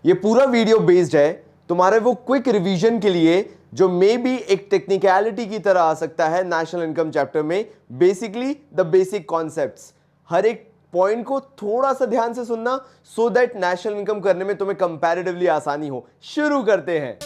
ये पूरा video based है तुम्हारे वो क्विक रिवीजन के लिए जो मे बी एक टेक्निकलिटी की तरह आ सकता है नेशनल इनकम चैप्टर में। बेसिकली द बेसिक कॉन्सेप्ट्स, हर एक पॉइंट को थोड़ा सा ध्यान से सुनना सो दैट नेशनल इनकम करने में तुम्हें कंपैरेटिवली आसानी हो। शुरू करते हैं।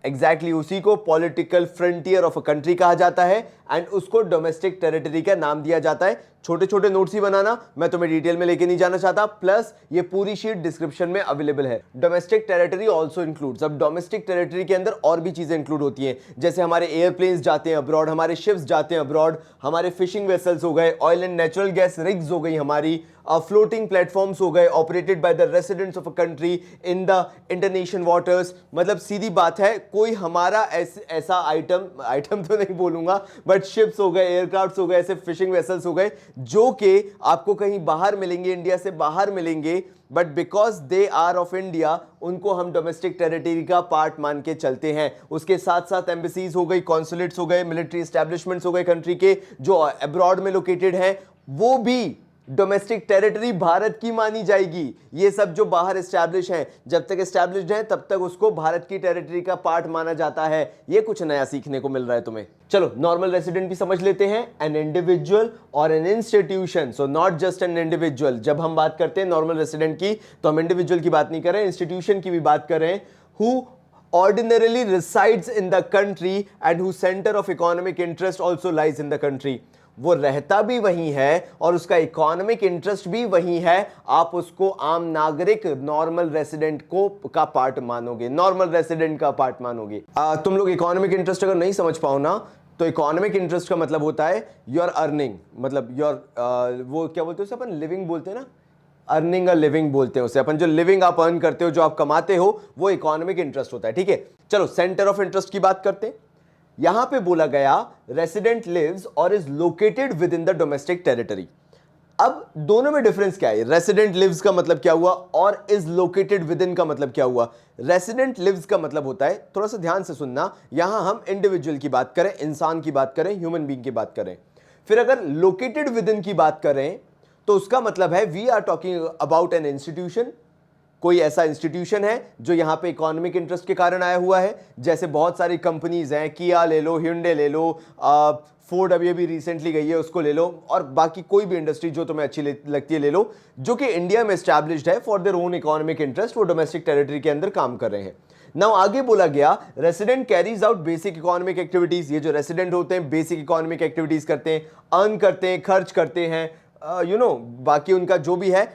एग्जैक्टली उसी को political frontier of a country कहा जाता है एंड उसको डोमेस्टिक टेरिटरी का नाम दिया जाता है। छोटे छोटे नोट्स ही बनाना, मैं तुम्हें डिटेल में लेके नहीं जाना चाहता। प्लस ये पूरी शीट डिस्क्रिप्शन में अवेलेबल है। डोमेस्टिक टेरिटरी ऑल्सो इंक्लूड्स, अब डोमेस्टिक टेरिटरी के अंदर और भी चीजें इंक्लूड होती हैं, जैसे हमारे एयरप्लेन्स जाते हैं अब्रॉड, हमारे शिप्स जाते हैं अब्रॉड, हमारे फिशिंग वेसल्स हो गए, oil and natural gas rigs हो गई, हमारी फ्लोटिंग प्लेटफॉर्म्स हो गए operated by the residents of a country in the international waters. मतलब सीधी बात है, कोई हमारा ऐसा आइटम तो नहीं बोलूंगा, बट शिप्स हो गए, एयरक्राफ्ट्स हो गए, ऐसे फिशिंग वेसल्स हो गए जो कि आपको कहीं बाहर मिलेंगे, इंडिया से बाहर मिलेंगे, but because they are of India उनको हम डोमेस्टिक टेरिटरी का पार्ट मान के चलते हैं। उसके साथ साथ एम्बेसीज हो गई, कॉन्सुलेट्स हो गए, मिलिट्री एस्टेब्लिशमेंट्स हो गए कंट्री के जो अब्रॉड में लोकेटेड हैं, वो भी डोमेस्टिक टेरिटरी भारत की मानी जाएगी। ये सब जो बाहर एस्टैब्लिश हैं, जब तक एस्टैब्लिश्ड हैं तब तक उसको भारत की टेरिटरी का पार्ट माना जाता है। ये कुछ नया सीखने को मिल रहा है तुम्हें। चलो नॉर्मल रेसिडेंट भी समझ लेते हैं। एन इंडिविजुअल और an institution, so not just an individual. जब हम बात करते हैं नॉर्मल रेसिडेंट की तो हम इंडिविजुअल की बात नहीं कर रहे हैं, इंस्टीट्यूशन की भी बात कर रहे हैं। Who ordinarily resides in the country and whose center of economic interest also lies in the country। वो रहता भी वही है और उसका इकोनॉमिक इंटरेस्ट भी वही है। आप उसको आम नागरिक नॉर्मल रेसिडेंट को का पार्ट मानोगे, नॉर्मल रेसिडेंट का पार्ट मानोगे। तुम लोग इकोनॉमिक इंटरेस्ट अगर नहीं समझ पाओ ना, तो इकोनॉमिक इंटरेस्ट का मतलब होता है योर अर्निंग, मतलब योर वो क्या बोलते हैं उसे, अपन लिविंग बोलते हैं ना, अर्निंग अ लिविंग बोलते हैं उसे अपन। जो लिविंग आप अर्न करते हो, जो आप कमाते हो, वो इकोनॉमिक इंटरेस्ट होता है। ठीक है, चलो सेंटर ऑफ इंटरेस्ट की बात करते हैं। यहां पे बोला गया रेसिडेंट लिव्स और is located with in the domestic territory. अब दोनों में डिफरेंस क्या है? रेसिडेंट लिव्स का मतलब क्या हुआ और इज लोकेटेड विद इन का मतलब क्या हुआ? रेसिडेंट लिव्स का मतलब होता है, थोड़ा सा ध्यान से सुनना, यहां हम इंडिविजुअल की बात करें, इंसान की बात करें, ह्यूमन बीइंग की बात करें। फिर अगर लोकेटेड विद इन की बात करें तो उसका मतलब है we are talking about an institution. कोई ऐसा इंस्टीट्यूशन है जो यहां पे इकोनॉमिक इंटरेस्ट के कारण आया हुआ है, जैसे बहुत सारी कंपनीज हैं, किया ले लो, hyundai ले लो, फोर्ड अभी रिसेंटली गई है उसको ले लो, और बाकी कोई भी इंडस्ट्री जो तुम्हें अच्छी लगती है ले लो, जो कि इंडिया में एस्टैब्लिश्ड है for their own economic interest, वो डोमेस्टिक टेरिटरी के अंदर काम कर रहे हैं। नाउ आगे बोला गया resident carries out basic economic activities. ये जो रेसिडेंट होते हैं बेसिक इकोनॉमिक एक्टिविटीज करते हैं, अर्न करते हैं, खर्च करते हैं, बाकी उनका जो भी है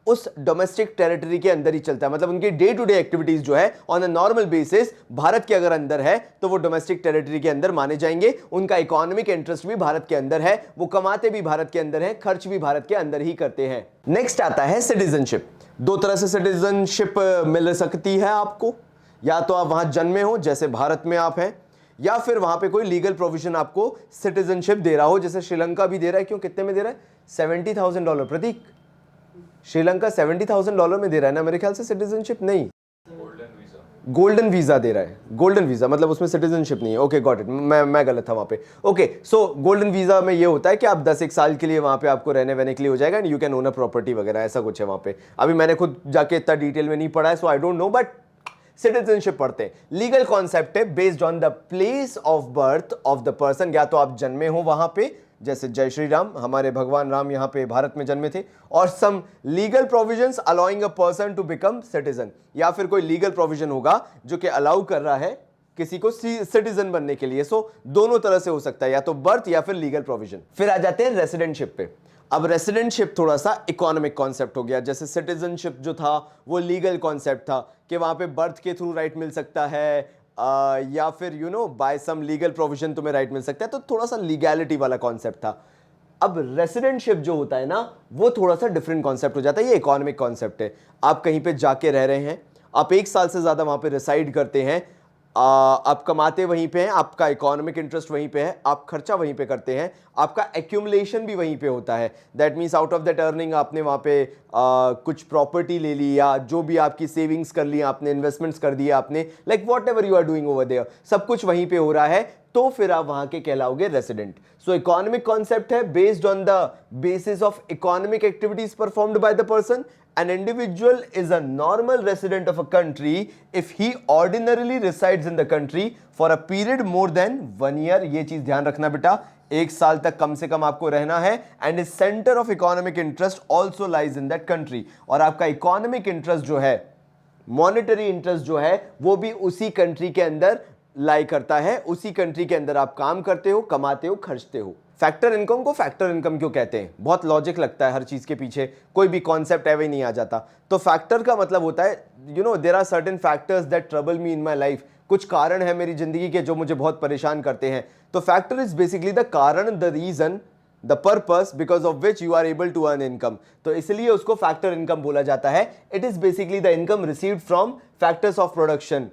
उस डोमेस्टिक टेरिटरी के अंदर ही चलता है। मतलब उनकी डे टू डे एक्टिविटीज जो है on a normal basis Bharat के अगर अंदर है तो वो डोमेस्टिक टेरिटरी के अंदर माने जाएंगे। उनका इकोनॉमिक इंटरेस्ट भी भारत के अंदर है, वो कमाते भी भारत के अंदर है, खर्च भी भारत के अंदर ही करते हैं। नेक्स्ट आता है सिटीजनशिप। दो तरह से सिटीजनशिप मिल सकती है आपको, या तो आप वहां जन्मे हो जैसे भारत में आप हैं, या फिर वहां पे कोई लीगल प्रोविजन आपको सिटीजनशिप दे रहा हो, जैसे श्रीलंका भी दे रहा है। क्यों, कितने में दे रहा है? $70,000। प्रतीक, श्रीलंका $70,000 में दे रहा है ना मेरे ख्याल से सिटीजनशिप। नहीं, गोल्डन वीजा दे रहा है। गोल्डन वीजा मतलब उसमें सिटीजनशिप नहीं है। ओके गॉट इट, मैं गलत था वहां पे। ओके, सो गोल्डन वीजा में ये होता है कि आप 10 साल के लिए वहां पे आपको रहने वहने के लिए हो जाएगा and you can own a property वगैरह, ऐसा कुछ है वहां पे। अभी मैंने खुद जाके इतना डिटेल में नहीं पढ़ा है, so I don't know, but citizenship पढ़ते हैं। लीगल कॉन्सेप्ट है based on the place of birth of the person. या तो आप जन्मे हो वहां पे, जैसे जय श्री राम, हमारे भगवान राम यहाँ पे भारत में जन्मे थे, और some legal provisions allowing a person to become citizen, या फिर कोई लीगल प्रोविजन होगा जो कि अलाउ कर रहा है किसी को सिटीजन बनने के लिए। सो दोनों तरह से हो सकता है, या तो बर्थ या फिर लीगल प्रोविजन। फिर आ जाते हैं रेसिडेंटशिप पे। अब रेसिडेंटशिप थोड़ा सा इकोनॉमिक कॉन्सेप्ट हो गया, जैसे सिटीजनशिप जो था वो लीगल कॉन्सेप्ट था कि वहां पे बर्थ के थ्रू राइट मिल सकता है, या फिर बाय सम लीगल प्रोविजन तुम्हें राइट मिल सकता है, तो थोड़ा सा लीगैलिटी वाला कॉन्सेप्ट था। अब रेसिडेंटशिप जो होता है ना, वो थोड़ा सा डिफरेंट कॉन्सेप्ट हो जाता है। ये इकोनॉमिक कॉन्सेप्ट है। आप कहीं पे जाके रह रहे हैं, आप 1 साल से ज्यादा वहां पे रिसाइड करते हैं, आप कमाते वहीं पे हैं, आपका इकोनॉमिक इंटरेस्ट वहीं पे है, आप खर्चा वहीं पे करते हैं, आपका एक्यूमुलेशन भी वहीं पे होता है। That means out of that earning आपने वहाँ पे कुछ प्रॉपर्टी ले ली, या जो भी आपकी सेविंग्स कर ली आपने, इन्वेस्टमेंट्स कर दिए आपने, like whatever you are doing over there, सब कुछ वहीं पे हो रहा है। तो फिर आप वहां के कहलाओगे रेसिडेंट। सो इकोनॉमिक कॉन्सेप्ट है based on the basis of economic activities performed by the person. An individual is a normal resident of a country if he ordinarily resides in the country for a period more than 1 year। ये चीज ध्यान रखना बेटा, 1 साल तक कम से कम आपको रहना है। And is centre of economic interest also lies in that country. और आपका इकोनॉमिक इंटरेस्ट जो है, मॉनेटरी इंटरेस्ट जो है, वो भी उसी कंट्री के अंदर लाई करता है, उसी कंट्री के अंदर आप काम करते हो, कमाते हो, खर्चते हो। फैक्टर इनकम को फैक्टर इनकम क्यों कहते हैं? बहुत लॉजिक लगता है हर चीज के पीछे, कोई भी कॉन्सेप्ट है वही नहीं आ जाता। तो फैक्टर का मतलब होता है there are certain factors that trouble me in my life. कुछ कारण है मेरी जिंदगी के जो मुझे बहुत परेशान करते हैं। तो फैक्टर इज बेसिकली द कारण, the reason, the purpose because of which you are able to earn income. तो इसलिए उसको फैक्टर इनकम बोला जाता है। It is basically the income received from factors of production,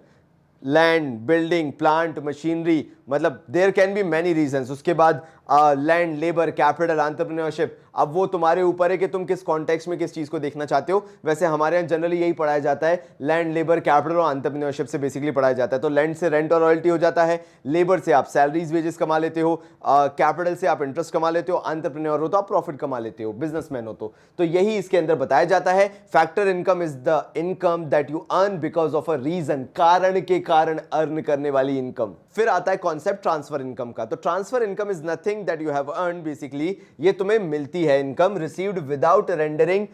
land, building, plant, machinery, मतलब there can be many reasons. उसके बाद land, labour, capital, entrepreneurship. अब वो तुम्हारे ऊपर है कि तुम किस कॉन्टेक्स्ट में किस चीज को देखना चाहते हो। वैसे हमारे यहाँ जनरली यही पढ़ाया जाता है, लैंड, लेबर, कैपिटल और एंटरप्रेन्योरशिप से बेसिकली पढ़ाया जाता है। तो लैंड से रेंट और रॉयल्टी हो जाता है, लेबर से आप सैलरीज वेजेस कमा लेते हो, कैपिटल से आप इंटरेस्ट कमा लेते हो, एंटरप्रेन्योर हो तो आप प्रॉफिट कमा लेते हो, बिजनेसमैन हो तो यही इसके अंदर बताया जाता है। Factor income is the income that you earn because of a reason, कारण के कारण अर्न करने वाली इनकम। फिर आता है कॉन्सेप्ट ट्रांसफर इनकम का। तो transfer income is nothing that you have earn, basically ये तुम्हें मिलती है income received without rendering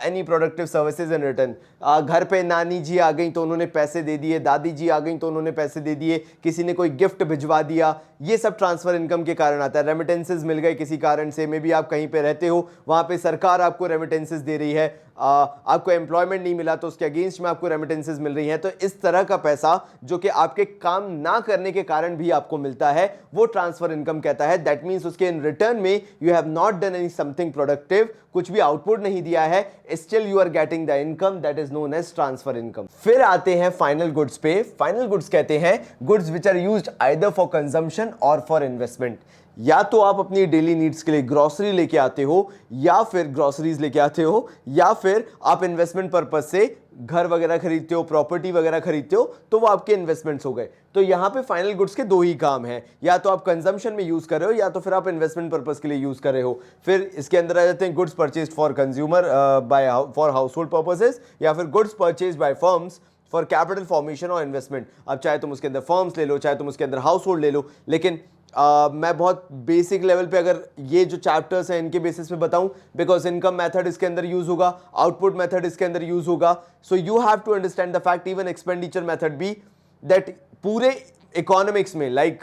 any productive services in return. घर पे नानी जी आ गई तो उन्होंने पैसे दे दिए, दादी जी आ गई तो उन्होंने पैसे दे दिए, किसी ने कोई गिफ्ट भिजवा दिया, ये सब ट्रांसफर इनकम के कारण आता है। रेमिटेंसेज मिल गए किसी कारण से, मे बी आप कहीं पे रहते हो, वहां पे सरकार आपको रेमिटेंसेज दे रही है, आपको एम्प्लॉयमेंट नहीं मिला तो उसके अगेंस्ट में आपको रेमिटेंसेज मिल रही हैं। तो इस तरह का पैसा जो कि आपके काम ना करने के कारण भी आपको मिलता है, वो ट्रांसफर इनकम कहता है। दैट मीन्स उसके इन रिटर्न में you have not done any something productive, कुछ भी आउटपुट नहीं दिया है, still you are getting the income, that is known as transfer income. फिर आते हैं फाइनल गुड्स पे। फाइनल गुड्स कहते हैं goods which are used either for consumption और फॉर इन्वेस्टमेंट। या तो आप अपनी डेली नीड्स के लिए ग्रोसरी लेके आते हो, या फिर ग्रोसरीज लेके आते हो, या फिर आप इन्वेस्टमेंट पर्पज से घर वगैरह खरीदते हो, प्रॉपर्टी वगैरह खरीदते हो, तो वो आपके इन्वेस्टमेंट्स हो गए। तो यहां पे फाइनल गुड्स के 2 ही काम हैं, या तो आप कंजम्पशन में यूज कर रहे हो, या तो फिर आप इन्वेस्टमेंट पर्पज के लिए यूज कर रहे हो। फिर इसके अंदर आ जाते हैं goods purchased for consumer by for household purposes, या फिर goods purchased by firms for capital formation और इन्वेस्टमेंट। अब चाहे तुम उसके अंदर फर्म्स ले लो, चाहे तुम उसके अंदर हाउस होल्ड ले लो, लेकिन मैं बहुत बेसिक लेवल पे अगर ये जो चैप्टर्स हैं इनके बेसिस पे बताऊं, बिकॉज इनकम मेथड इसके अंदर यूज होगा, आउटपुट मेथड इसके अंदर यूज होगा। So you have to understand the fact even expenditure method भी, दैट पूरे इकोनॉमिक्स में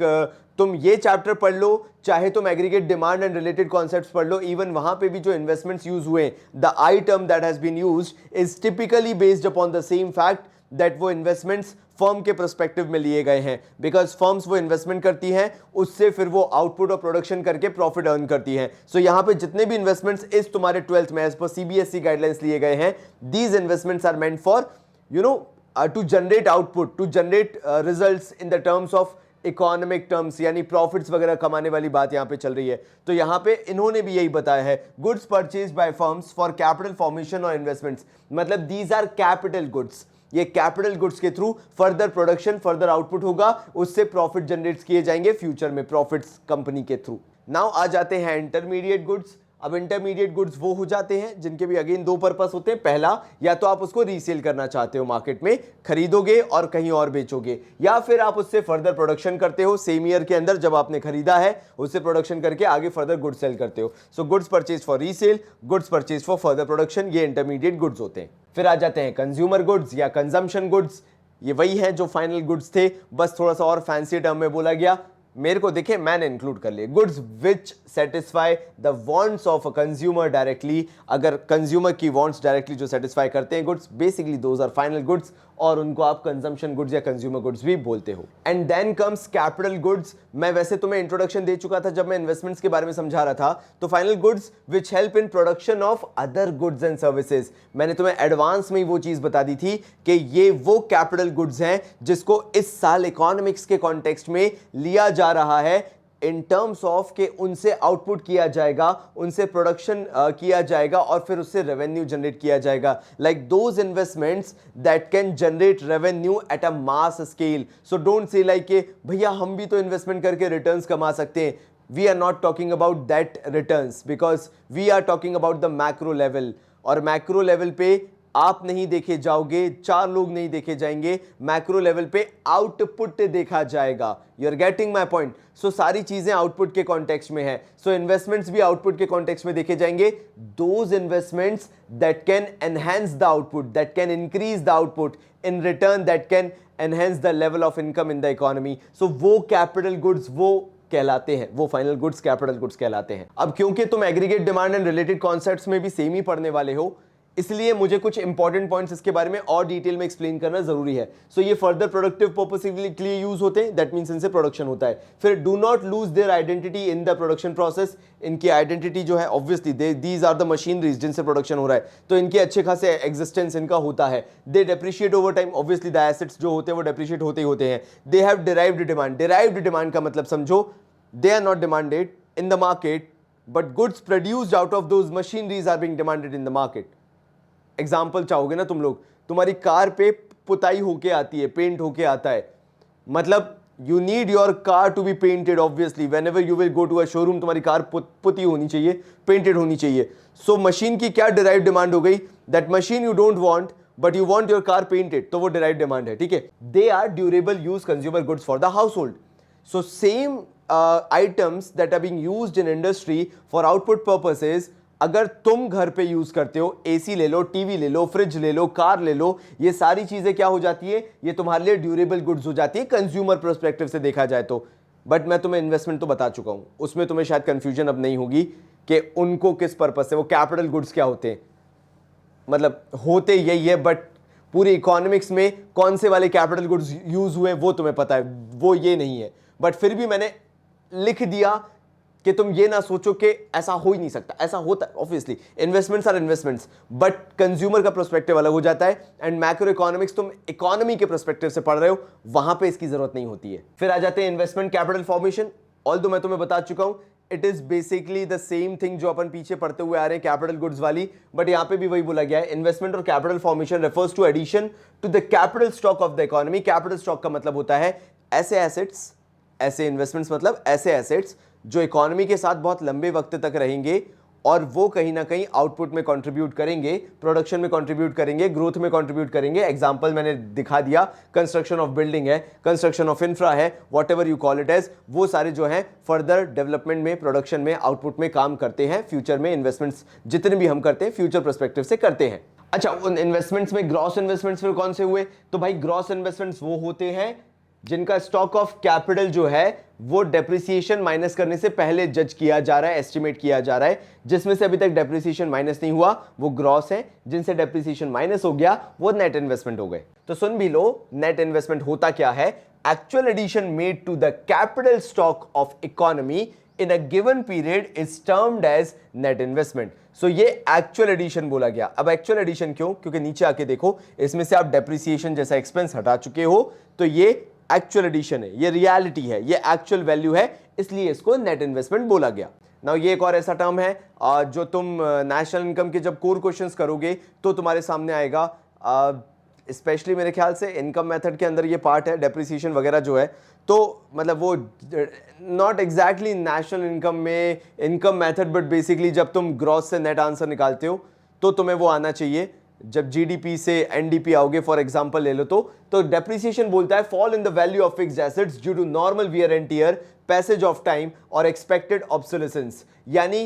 तुम ये चैप्टर पढ़ लो, चाहे तुम aggregate demand and related concepts पढ़ लो, इवन वहां पे भी जो इन्वेस्टमेंट्स यूज हुए, the I term that has been used is typically based upon the same fact that वो इन्वेस्टमेंट्स फर्म के पर्सपेक्टिव में लिए गए हैं, बिकॉज फर्म्स वो इन्वेस्टमेंट करती हैं, उससे फिर वो आउटपुट और प्रोडक्शन करके प्रॉफिट अर्न करती हैं। सो यहां पे जितने भी इन्वेस्टमेंट्स इस तुम्हारे 12th में एज पर सीबीएसई गाइडलाइंस लिए गए हैं, these investments are meant for to generate output, to generate results in the terms of economic terms, यानी प्रॉफिट्स वगैरह कमाने वाली बात यहां पे चल रही है। तो यहां पे इन्होंने भी यही बताया है, goods purchase by firms for capital formation और इन्वेस्टमेंट्स, मतलब दीज आर कैपिटल गुड्स। ये कैपिटल गुड्स के through further production, further output होगा, उससे प्रॉफिट जनरेट किए जाएंगे फ्यूचर में प्रॉफिट्स कंपनी के थ्रू। नाउ आ जाते हैं इंटरमीडिएट गुड्स। अब इंटरमीडिएट गुड्स वो हो जाते हैं जिनके भी अगेन 2 पर्पस होते हैं। पहला, या तो आप उसको रीसेल करना चाहते हो, मार्केट में खरीदोगे और कहीं और बेचोगे, या फिर आप उससे फर्दर प्रोडक्शन करते हो सेम ईयर के अंदर, जब आपने खरीदा है उससे प्रोडक्शन करके आगे फर्दर गुड्स सेल करते हो। So goods purchase for resale, goods purchase for further production, ये इंटरमीडिएट गुड्स होते हैं। फिर आ जाते हैं कंज्यूमर गुड्स या कंजम्पशन गुड्स। ये वही है जो फाइनल गुड्स थे, बस थोड़ा सा और फैंसी टर्म में बोला गया। मेरे को देखे, मैंने इंक्लूड कर लिए goods which satisfy the wants of a consumer directly. अगर कंज्यूमर की वांट्स डायरेक्टली जो सेटिस्फाई करते हैं goods, basically those are final goods, और उनको आप कंजम्पशन गुड्स या कंज्यूमर गुड्स भी बोलते हो। And then comes capital goods. मैं वैसे तुम्हें इंट्रोडक्शन दे चुका था जब मैं इन्वेस्टमेंट्स के बारे में समझा रहा था। तो final goods which help in production of other goods and services, मैंने तुम्हें एडवांस में ही वो चीज बता दी थी कि ये वो कैपिटल गुड्स हैं जिसको इस साल इकोनॉमिक्स के कॉन्टेक्स्ट में लिया जा रहा है इन टर्म्स ऑफ कि उनसे आउटपुट किया जाएगा, उनसे प्रोडक्शन किया जाएगा और फिर उससे रेवेन्यू जनरेट किया जाएगा, like those investments that can generate revenue at a mass scale. So don't say like कि भैया हम भी तो इन्वेस्टमेंट करके रिटर्न्स कमा सकते हैं. We are not talking about that returns because we are talking about the macro level. और मैक्रो लेवल पे आप नहीं देखे जाओगे, 4 लोग नहीं देखे जाएंगे, मैक्रो लेवल पे आउटपुट देखा जाएगा. You are getting my point. So सारी चीजें आउटपुट के कॉन्टेक्स्ट में है. सो इन्वेस्टमेंट्स भी आउटपुट के कॉन्टेक्स्ट में देखे जाएंगे. Those investments that can enhance the output, that can increase the output, in return that can enhance the level of income in the economy. So वो capital goods वो कहलाते हैं, वो फाइनल गुड्स कैपिटल गुड्स कहलाते हैं. अब क्योंकि तुम aggregate demand and related concepts में भी सेम ही पढ़ने वाले हो, इसलिए मुझे कुछ इंपॉर्टेंट पॉइंट्स इसके बारे में और डिटेल में एक्सप्लेन करना जरूरी है. सो ये फर्दर प्रोडक्टिव पर्पस के लिए यूज होते हैं, दैट मींस इनसे प्रोडक्शन होता है. फिर do not lose their identity in the production process. इनकी आइडेंटिटी जो है obviously these are the machineries जिनसे प्रोडक्शन हो रहा है, तो इनके अच्छे खासे एग्जिस्टेंस इनका होता है. They depreciate over time. Obviously the assets जो होते हैं वो डेप्रिशिएट होते ही होते हैं. They have derived demand. Derived demand का मतलब समझो, they are not demanded in the market but goods produced out of those machineries are being demanded in the market. Example चाहोगे ना तुम लोग, तुम्हारी कार पे पुताई होके आती है, पेंट होके आता है, मतलब you need your car to be painted. Obviously whenever you will go to a showroom तुम्हारी कार पुती होनी चाहिए, पेंटेड होनी चाहिए. सो मशीन की क्या डिराइव डिमांड हो गई, that machine you don't want but you want your car painted, तो वो डिराइव डिमांड है. ठीक है. They are durable use consumer goods for the household. So same items that are being used in industry for output purposes, अगर तुम घर पे use करते हो, एसी ले लो, टीवी ले लो, फ्रिज ले लो, कार ले लो, ये सारी चीजें क्या हो जाती है, ये तुम्हारे लिए ड्यूरेबल गुड्स हो जाती है कंज्यूमर पर्सपेक्टिव से देखा जाए तो. बट मैं तुम्हें इन्वेस्टमेंट तो बता चुका हूं, उसमें तुम्हें शायद कंफ्यूजन अब नहीं होगी कि उनको किस पर्पस से, वो कैपिटल गुड्स क्या होते हैं, मतलब होते यही है, बट पूरी इकोनॉमिक्स में कौन से वाले कैपिटल गुड्स यूज हुए वो तुम्हें पता है, वो ये नहीं है. बट फिर भी मैंने लिख दिया कि तुम ये ना सोचो कि ऐसा हो ही नहीं सकता, ऐसा होता है. Obviously investments are investments, but consumer का पर्सपेक्टिव अलग हो जाता है. एंड मैक्रो इकोनॉमिक्स तुम इकोनॉमी के पर्सपेक्टिव से पढ़ रहे हो, वहां पे इसकी जरूरत नहीं होती है. फिर आ जाते हैं इन्वेस्टमेंट कैपिटल फॉर्मेशन. ऑल्दो मैं तुम्हें बता चुका हूं, it is basically the same thing जो अपन पीछे पढ़ते हुए आ रहे हैं कैपिटल गुड्स वाली, बट यहां पे भी वही बोला गया है. इन्वेस्टमेंट और capital formation refers to addition to the capital stock of the economy. Capital stock का मतलब होता है ऐसे एसेट्स, ऐसे इन्वेस्टमेंट्स मतलब ऐसे एसेट्स जो इकोनॉमी के साथ बहुत लंबे वक्त तक रहेंगे और वो कहीं ना कहीं आउटपुट में कंट्रीब्यूट करेंगे, प्रोडक्शन में कंट्रीब्यूट करेंगे, ग्रोथ में कंट्रीब्यूट करेंगे. एग्जांपल मैंने दिखा दिया, कंस्ट्रक्शन ऑफ बिल्डिंग है, कंस्ट्रक्शन ऑफ इंफ्रा है, whatever you call it as, वो सारे जो हैं फर्दर डेवलपमेंट में, प्रोडक्शन में, आउटपुट में काम करते हैं. फ्यूचर में इन्वेस्टमेंट्स जितने भी हम करते हैं फ्यूचर पर्सपेक्टिव से करते हैं. अच्छा, उन इन्वेस्टमेंट्स में ग्रॉस इन्वेस्टमेंट्स फिर कौन से हुए, तो भाई ग्रॉस इन्वेस्टमेंट्स वो होते हैं जिनका स्टॉक ऑफ कैपिटल जो है वो डेप्रिसिएशन माइनस करने से पहले जज किया जा रहा है, एस्टिमेट किया जा रहा है. जिसमें से अभी तक डेप्रिसिएशन माइनस नहीं हुआ वो ग्रॉस है, जिनसे डेप्रिसिएशन माइनस हो गया वो नेट इन्वेस्टमेंट हो गए. तो सुन भी लो, नेट इन्वेस्टमेंट होता क्या है, actual addition made to the capital stock of economy in a given period is termed as net investment. So ये एक्चुअल एडिशन बोला गया. अब एक्चुअल एडिशन क्यों, क्योंकि नीचे आके देखो इसमें से आप डेप्रिसिएशन जैसा एक्सपेंस हटा चुके हो, तो ये एक्चुअल एडिशन है, ये रियलिटी है, ये एक्चुअल वैल्यू है, इसलिए इसको नेट इन्वेस्टमेंट बोला गया. नाउ ये एक और ऐसा टर्म है जो तुम नेशनल इनकम के जब कोर क्वेश्चंस करोगे तो तुम्हारे सामने आएगा. स्पेशली मेरे ख्याल से इनकम मेथड के अंदर ये पार्ट है, डेप्रिसिएशन वगैरह जो है, तो मतलब वो नॉट एग्जैक्टली नेशनल इनकम में इनकम मेथड, बट बेसिकली जब तुम ग्रॉस से नेट आंसर निकालते हो तो तुम्हें वो आना चाहिए. जब जीडीपी से एनडीपी आओगे फॉर एग्जांपल ले लो तो डेप्रिसिएशन बोलता है fall in the value of fixed assets due to normal wear and tear, passage of time और एक्सपेक्टेड ऑब्सोलेसेंस. यानी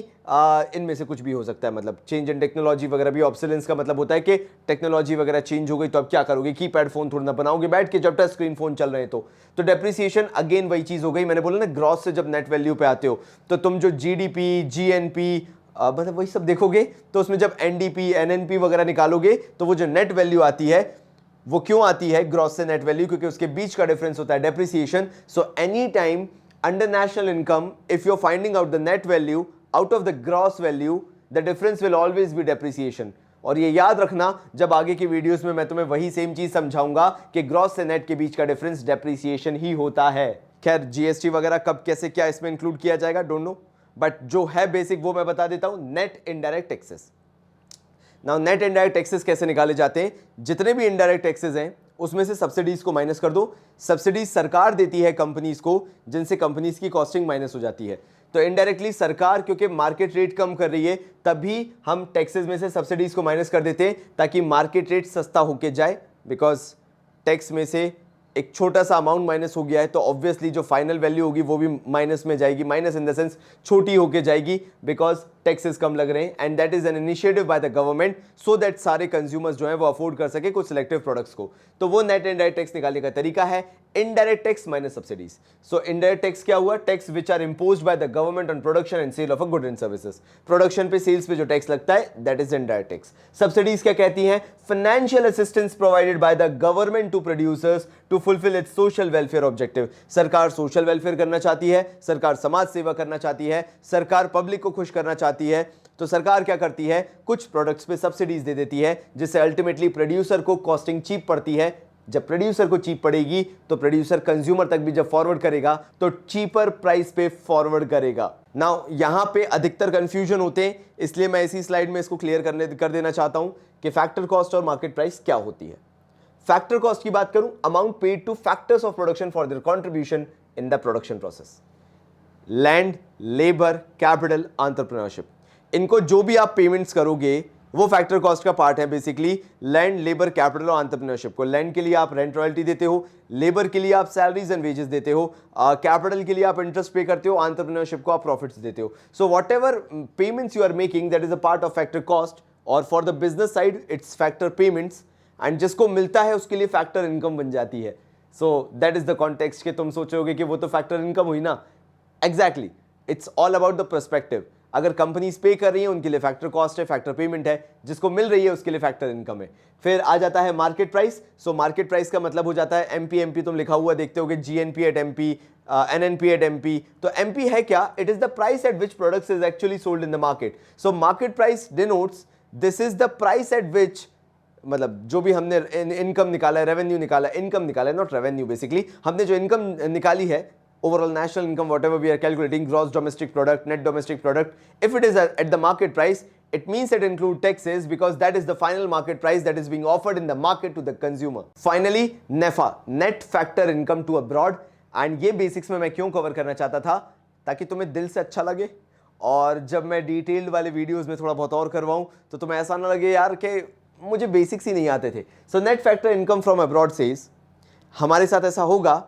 इनमें से कुछ भी हो सकता है, मतलब चेंज इन टेक्नोलॉजी वगैरह भी. ऑब्सोलेंस का मतलब होता है कि टेक्नोलॉजी वगैरह चेंज हो गई तो अब क्या करोगे, कीपैड फोन थोड़ा ना बनाओगे बैठ के जब टच स्क्रीन फोन चल रहे हैं. तो डेप्रिसिएशन अगेन वही चीज हो गई. मैंने बोला ना ग्रॉस से जब नेट वैल्यू पे आते हो तो तुम जो जीडीपी, जीएनपी मतलब वही सब देखोगे, तो उसमें जब एनडीपी, एनएनपी वगैरह निकालोगे तो वो जो नेट वैल्यू आती है वो क्यों आती है ग्रॉस से नेट वैल्यू, क्योंकि उसके बीच का डिफरेंस होता है depreciation. So any time under national income, if you're finding out the net value out of the gross value, the difference will always be depreciation. और ये याद रखना, जब आगे की वीडियोस में मैं तुम्हें वही सेम चीज समझाऊंगा कि ग्रॉस से नेट के बीच का डिफरेंस डेप्रिसिएशन ही होता है. खैर जीएसटी वगैरह कब कैसे क्या इसमें इंक्लूड किया जाएगा डोंट नो, बट जो है बेसिक वो मैं बता देता हूं, net indirect taxes. Now net indirect taxes कैसे निकाले जाते हैं, जितने भी इनडायरेक्ट टैक्सेस हैं उसमें से सब्सिडीज को माइनस कर दो। सब्सिडीज सरकार देती है कंपनीज को, जिनसे कंपनीज की कॉस्टिंग माइनस हो जाती है। तो इनडायरेक्टली सरकार क्योंकि मार्केट रेट कम कर रही है, तभी हम टैक्सेस में से सब्सिडीज को माइनस कर देते हैं ताकि मार्केट रेट सस्ता होके जाए। बिकॉज टैक्स में से एक छोटा सा अमाउंट माइनस हो गया है तो ऑब्वियसली जो फाइनल वैल्यू होगी वो भी माइनस में जाएगी, माइनस इन द सेंस छोटी होके जाएगी, बिकॉज टैक्सेस कम लग रहे हैं। And that is an initiative by the government so that सारे कंज्यूमर्स जो है वो अफोर्ड कर सके कुछ सिलेक्टिव प्रोडक्ट्स को। तो वो नेट इनडायरेक्ट टैक्स निकालने का तरीका है indirect tax minus subsidies. So indirect tax क्या हुआ, tax which are imposed by the government on production and sale of a good and services. Production पे सेल्स पे जो टैक्स लगता है that is indirect tax. Subsidies क्या कहती हैं, financial assistance provided by the government to producers to fulfil its social welfare objective. सरकार social welfare करना चाहती है, सरकार समाज सेवा करना चाहती है, सरकार पब्लिक को खुश करना चाहती है, तो सरकार क्या करती है, कुछ प्रोडक्ट्स पे सब्सिडीज दे देती है, जिससे अल्टीमेटली प्रोड्यूसर को कॉस्टिंग चीप पड़ती है। जब प्रोड्यूसर को चीप पड़ेगी तो प्रोड्यूसर कंज्यूमर तक भी जब फॉरवर्ड करेगा तो चीपर प्राइस पे फॉरवर्ड करेगा। नाउ यहां पे अधिकतर कंफ्यूजन होते हैं, इसलिए मैं इसी स्लाइड में इसको क्लियर कर देना चाहता हूं कि फैक्टर कॉस्ट और मार्केट प्राइस क्या होती है। फैक्टर कॉस्ट की बात करूं, amount paid two factors of production for their contribution in the production process. Land, labour, capital, entrepreneurship, इनको जो भी आप पेमेंट्स करोगे वो फैक्टर कॉस्ट का पार्ट है। बेसिकली लैंड, लेबर, कैपिटल और एंटरप्रेन्योरशिप को, लैंड के लिए आप रेंट रॉयल्टी देते हो, लेबर के लिए आप सैलरीज एंड वेजेस देते हो, कैपिटल के लिए आप इंटरेस्ट पे करते हो, एंटरप्रेन्योरशिप को आप प्रॉफिट्स देते हो। So whatever payments you are making that is a part of factor cost, और for the business side it's factor payments, and जिसको मिलता है उसके लिए फैक्टर इनकम बन जाती है। So that is the context कि तुम सोचोगे कि वो तो फैक्टर इनकम हुई ना, exactly it's all about the perspective. अगर कंपनीज पे कर रही है उनके लिए फैक्टर कॉस्ट है, फैक्टर पेमेंट है, जिसको मिल रही है उसके लिए फैक्टर इनकम है। फिर आ जाता है मार्केट प्राइस। सो मार्केट प्राइस का मतलब हो जाता है एमपी तुम लिखा हुआ देखते होगे, GNP at MP, NNP at MP. तो एमपी है क्या, it is the price at which products is actually sold in the market. So market price denotes this is the price at which, मतलब जो भी हमने इनकम निकाला है, revenue निकाला है, इनकम निकाला है, नॉट रेवेन्यू, बेसिकली हमने जो इनकम निकाली है, overall national income, whatever we are calculating, gross domestic product, net domestic product, if it is at the market price, it means it include taxes because that is the final market price that is being offered in the market to the consumer. Finally, NEFA, net factor income to abroad, and ये basics में मैं क्यों cover करना चाहता था, ताकि तुम्हें दिल से अच्छा लगे, और जब मैं डिटेल्ड वाले वीडियोस में थोड़ा बहुत और करवाऊं तो तुम्हें ऐसा ना लगे यार कि मुझे बेसिक्स ही नहीं आते थे। So net factor income from abroad says, हमारे साथ ऐसा होगा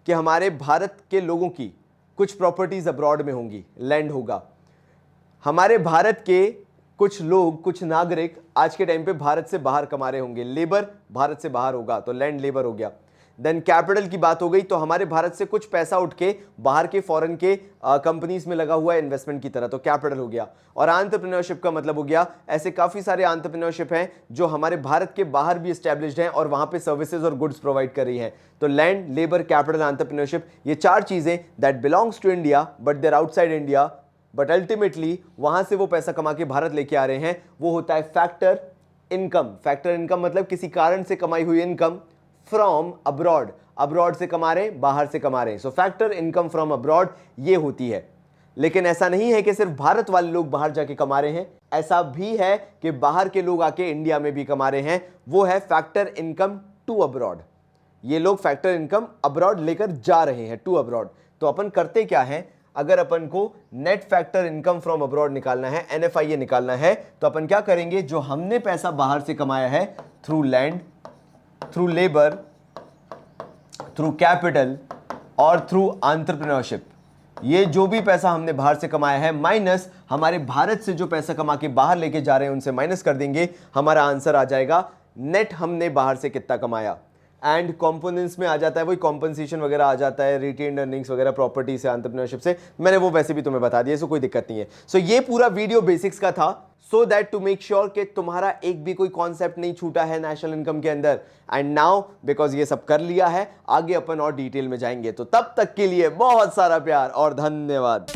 कि हमारे भारत के लोगों की कुछ प्रॉपर्टीज अब्रॉड में होंगी, लैंड होगा, हमारे भारत के कुछ लोग, कुछ नागरिक आज के टाइम पे भारत से बाहर कमा रहे होंगे, लेबर भारत से बाहर होगा तो लैंड लेबर हो गया। देन कैपिटल की बात हो गई तो हमारे भारत से कुछ पैसा उठ के बाहर के फॉरेन के कंपनीज में लगा हुआ है इन्वेस्टमेंट की तरह, तो कैपिटल हो गया। और एंटरप्रेन्योरशिप का मतलब हो गया, ऐसे काफी सारे एंटरप्रेन्योरशिप हैं जो हमारे भारत के बाहर भी एस्टैब्लिश्ड हैं और वहां पे सर्विसेज और गुड्स प्रोवाइड कर रही हैं। तो लैंड, लेबर, कैपिटल, एंटरप्रेन्योरशिप, ये चार चीजें that belongs to India but they're outside India, but ultimately वहां से वो पैसा कमा के भारत लेके आ रहे हैं, वो होता है फैक्टर इनकम। फैक्टर इनकम मतलब किसी कारण से कमाई हुई इनकम फ्रॉम अब्रॉड, अब्रॉड से कमा रहे हैं, बाहर से कमा रहे हैं। सो फैक्टर इनकम फ्रॉम अब्रॉड ये होती है। लेकिन ऐसा नहीं है कि सिर्फ भारत वाले लोग बाहर जाके कमा रहे हैं, ऐसा भी है कि बाहर के लोग आके इंडिया में भी कमा रहे हैं, वो है फैक्टर इनकम टू अब्रॉड। ये लोग फैक्टर इनकम अब्रॉड लेकर जा रहे हैं, टू अब्रॉड। तो अपन करते क्या है, अगर अपन को net factor income from abroad निकालना है, NFIA निकालना है, तो अपन क्या करेंगे, जो हमने पैसा बाहर से कमाया है through land, through labour, through capital और थ्रू एंटरप्रेन्योरशिप, ये जो भी पैसा हमने बाहर से कमाया है माइनस हमारे भारत से जो पैसा कमा के बाहर लेके जा रहे हैं उनसे माइनस कर देंगे, हमारा आंसर आ जाएगा नेट हमने बाहर से कितना कमाया। एंड कंपोनेंट्स में आ जाता है वही कॉम्पनसेशन वगैरह आ जाता है, रिटेन्ड अर्निंग्स वगैरह प्रॉपर्टी से, एंटरप्रेन्योरशिप से, मैंने वो वैसे भी तुम्हें बता दिया, सो कोई दिक्कत नहीं है। सो ये पूरा वीडियो बेसिक्स का था, so that to make sure कि तुम्हारा एक भी कोई कॉन्सेप्ट नहीं छूटा है नेशनल इनकम के अंदर। एंड नाउ बिकॉज ये सब कर लिया है, आगे अपन और डिटेल में जाएंगे, तो तब तक के लिए बहुत सारा प्यार और धन्यवाद।